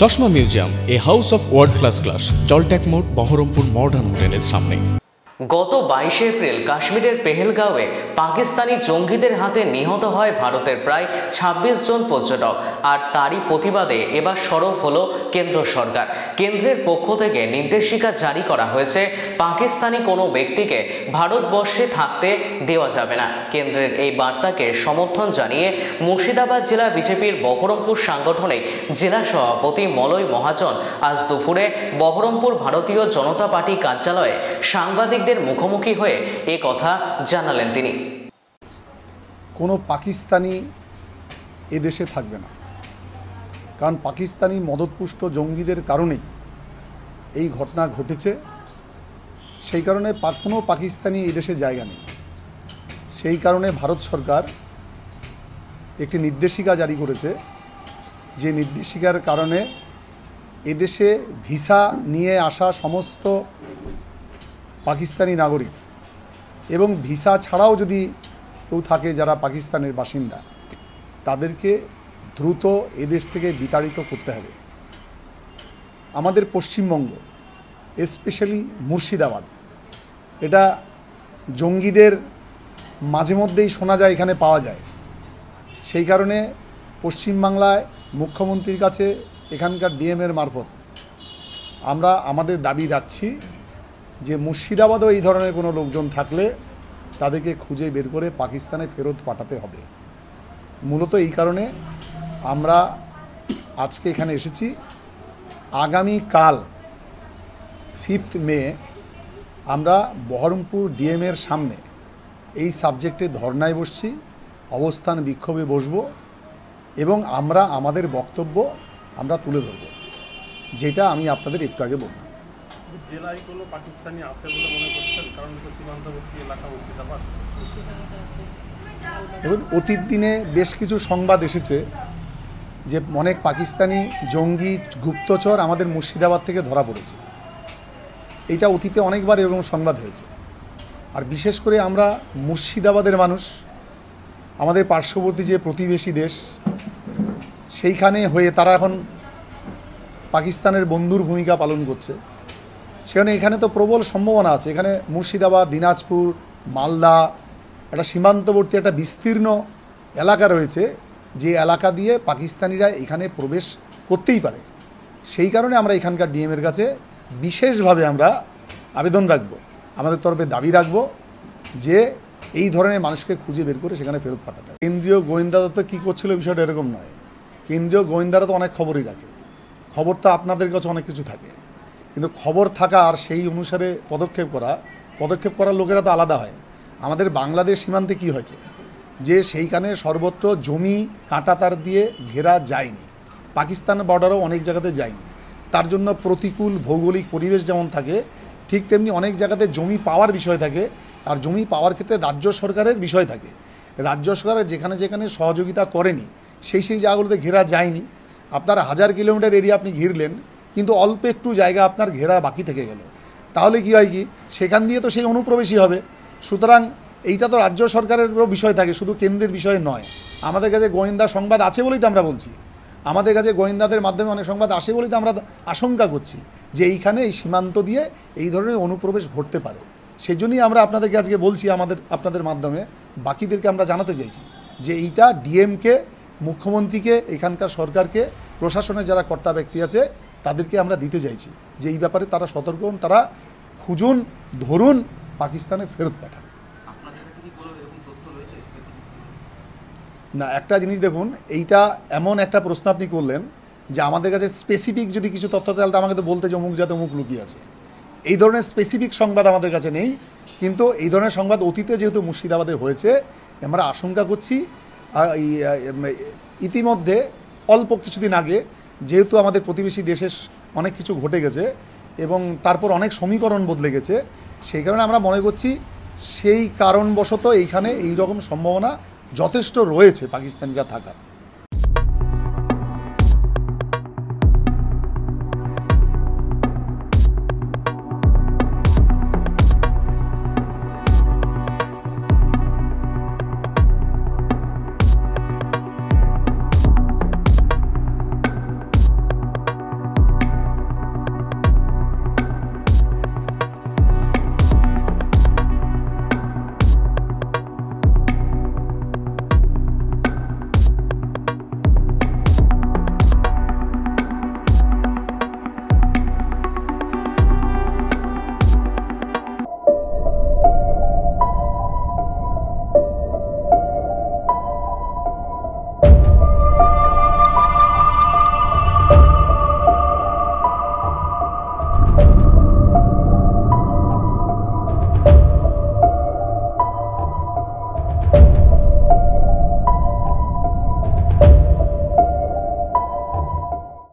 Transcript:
চশমা museum, a house of world class, জলট্যাক মোড়, বহরমপুর মডার্ন হোটেলের সামনে। গত 22 এপ্রিল কাশ্মীরের পেহেলগাঁওয়ে পাকিস্তানি জঙ্গিদের হাতে নিহত হয় ভারতের প্রায় 26 জন পর্যটক। আর তারই প্রতিবাদে এবার সরব হলো কেন্দ্র সরকার। কেন্দ্রের পক্ষ থেকে নির্দেশিকা জারি করা হয়েছে, পাকিস্তানি কোনো ব্যক্তিকে ভারতবর্ষে থাকতে দেওয়া যাবে না। কেন্দ্রের এই বার্তাকে সমর্থন জানিয়ে মুর্শিদাবাদ জেলা বিজেপির বহরমপুর সাংগঠনিক জেলা সভাপতি মলয় মহাজন আজ দুপুরে বহরমপুর ভারতীয় জনতা পার্টি কার্যালয়ে সাংবাদিক মুখোমুখি হয়ে এ কথা জানালেন তিনি। কোনো পাকিস্তানি এদেশে থাকবে না, কারণ পাকিস্তানি মদতপুষ্ট জঙ্গিদের কারণেই এই ঘটনা ঘটেছে। সেই কারণে কোনো পাকিস্তানি এই দেশে জায়গা নেই। সেই কারণে ভারত সরকার একটি নির্দেশিকা জারি করেছে, যে নির্দেশিকার কারণে এদেশে ভিসা নিয়ে আসা সমস্ত পাকিস্তানি নাগরিক এবং ভিসা ছাড়াও যদি কেউ থাকে যারা পাকিস্তানের বাসিন্দা, তাদেরকে দ্রুত এদেশ থেকে বিতাড়িত করতে হবে। আমাদের পশ্চিমবঙ্গ, স্পেশালি মুর্শিদাবাদ, এটা জঙ্গিদের মাঝে মধ্যেই শোনা যায় এখানে পাওয়া যায়। সেই কারণে পশ্চিমবাংলায় মুখ্যমন্ত্রীর কাছে এখানকার ডিএমের মারফত আমরা আমাদের দাবি রাখছি যে মুর্শিদাবাদেও এই ধরনের কোনো লোকজন থাকলে তাদেরকে খুঁজে বের করে পাকিস্তানে ফেরত পাঠাতে হবে। মূলত এই কারণে আমরা আজকে এখানে এসেছি। আগামীকাল 5 মে আমরা বহরমপুর ডিএমের সামনে এই সাবজেক্টে ধর্নায় বসছি, অবস্থান বিক্ষোভে বসব এবং আমরা আমাদের বক্তব্য আমরা তুলে ধরব, যেটা আমি আপনাদের একটু আগে বললাম। জেলায় কোনো পাকিস্তানি আছে বলে মনে করছেন? কারণ তো সীমান্তবর্তী এলাকা মুর্শিদাবাদ। এবং অতীত দিনে বেশ কিছু সংবাদ এসেছে যে অনেক পাকিস্তানি জঙ্গি গুপ্তচর আমাদের মুর্শিদাবাদ থেকে ধরা পড়েছে। এইটা অতীতে অনেকবার এরকম সংবাদ হয়েছে। আর বিশেষ করে আমরা মুর্শিদাবাদের মানুষ, আমাদের পার্শ্ববর্তী যে প্রতিবেশী দেশ, সেইখানে হয়ে তারা এখন পাকিস্তানের বন্ধুর ভূমিকা পালন করছে। সেখানে এখানে তো প্রবল সম্ভাবনা আছে। এখানে মুর্শিদাবাদ, দিনাজপুর, মালদা, একটা সীমান্তবর্তী একটা বিস্তীর্ণ এলাকা রয়েছে, যে এলাকা দিয়ে পাকিস্তানিরা এখানে প্রবেশ করতেই পারে। সেই কারণে আমরা এখানকার ডিএমের কাছে বিশেষভাবে আমরা আবেদন রাখব, আমাদের তরফে দাবি রাখব যে এই ধরনের মানুষকে খুঁজে বের করে সেখানে ফেরত পাঠাতে হবে। কেন্দ্রীয় গোয়েন্দা দপ্তর কী করছিল বিষয়টা এরকম নয়। কেন্দ্রীয় গোয়েন্দারা তো অনেক খবরই রাখে, খবর তো আপনাদের কাছে অনেক কিছু থাকে, কিন্তু খবর থাকা আর সেই অনুসারে পদক্ষেপ করার লোকেরা তো আলাদা হয়। আমাদের বাংলাদেশ সীমান্তে কি হয়েছে যে সেইখানে সর্বত্র জমি কাঁটাতার দিয়ে ঘেরা যায়নি, পাকিস্তান বর্ডারও অনেক জায়গাতে যায়নি। তার জন্য প্রতিকূল ভৌগোলিক পরিবেশ যেমন থাকে, ঠিক তেমনি অনেক জায়গাতে জমি পাওয়ার বিষয় থাকে। আর জমি পাওয়ার ক্ষেত্রে রাজ্য সরকারের বিষয় থাকে। রাজ্য সরকার যেখানে যেখানে সহযোগিতা করেনি সেই জায়গাগুলোতে ঘেরা যায়নি। আপনার 1000 কিলোমিটার এরিয়া আপনি ঘিরলেন, কিন্তু অল্প একটু জায়গা আপনার ঘেরা বাকি থেকে গেল, তাহলে কি হয় কি সেখান দিয়ে তো সেই অনুপ্রবেশই হবে। সুতরাং এইটা তো রাজ্য সরকারেরও বিষয় থাকে, শুধু কেন্দ্রের বিষয় নয়। আমাদের কাছে গোয়েন্দা সংবাদ আছে বলেই তো আমরা বলছি, আমাদের কাছে গোয়েন্দাদের মাধ্যমে অনেক সংবাদ আসে বলেই তো আমরা আশঙ্কা করছি যে এইখানে এই সীমান্ত দিয়ে এই ধরনের অনুপ্রবেশ ঘটতে পারে। সেজন্যই আমরা আপনাদেরকে আজকে বলছি, আপনাদের মাধ্যমে বাকিদেরকে আমরা জানাতে চাইছি যে এইটা ডিএমকে, মুখ্যমন্ত্রীকে, এখানকার সরকারকে, প্রশাসনের যারা কর্তা ব্যক্তি আছে তাদেরকে আমরা দিতে চাইছি যে এই ব্যাপারে তারা সতর্ক হন, তারা খুঁজুন, ধরুন, পাকিস্তানে ফেরত পাঠান। না, একটা জিনিস দেখুন, এইটা এমন একটা প্রশ্ন আপনি করলেন যে আমাদের কাছে স্পেসিফিক যদি কিছু তথ্য তাহলে তো আমাকে তো বলতে যে অমুক যাতে অমুক লুকিয়ে আছে। এই ধরনের স্পেসিফিক সংবাদ আমাদের কাছে নেই, কিন্তু এই ধরনের সংবাদ অতীতে যেহেতু মুর্শিদাবাদে হয়েছে, আমরা আশঙ্কা করছি ইতিমধ্যে অল্প কিছুদিন আগে যেহেতু আমাদের প্রতিবেশী দেশে অনেক কিছু ঘটে গেছে এবং তারপর অনেক সমীকরণ বদলে গেছে, সেই কারণে আমরা মনে করছি সেই কারণবশত এইখানে এই রকম সম্ভাবনা যথেষ্ট রয়েছে পাকিস্তানিরা থাকার।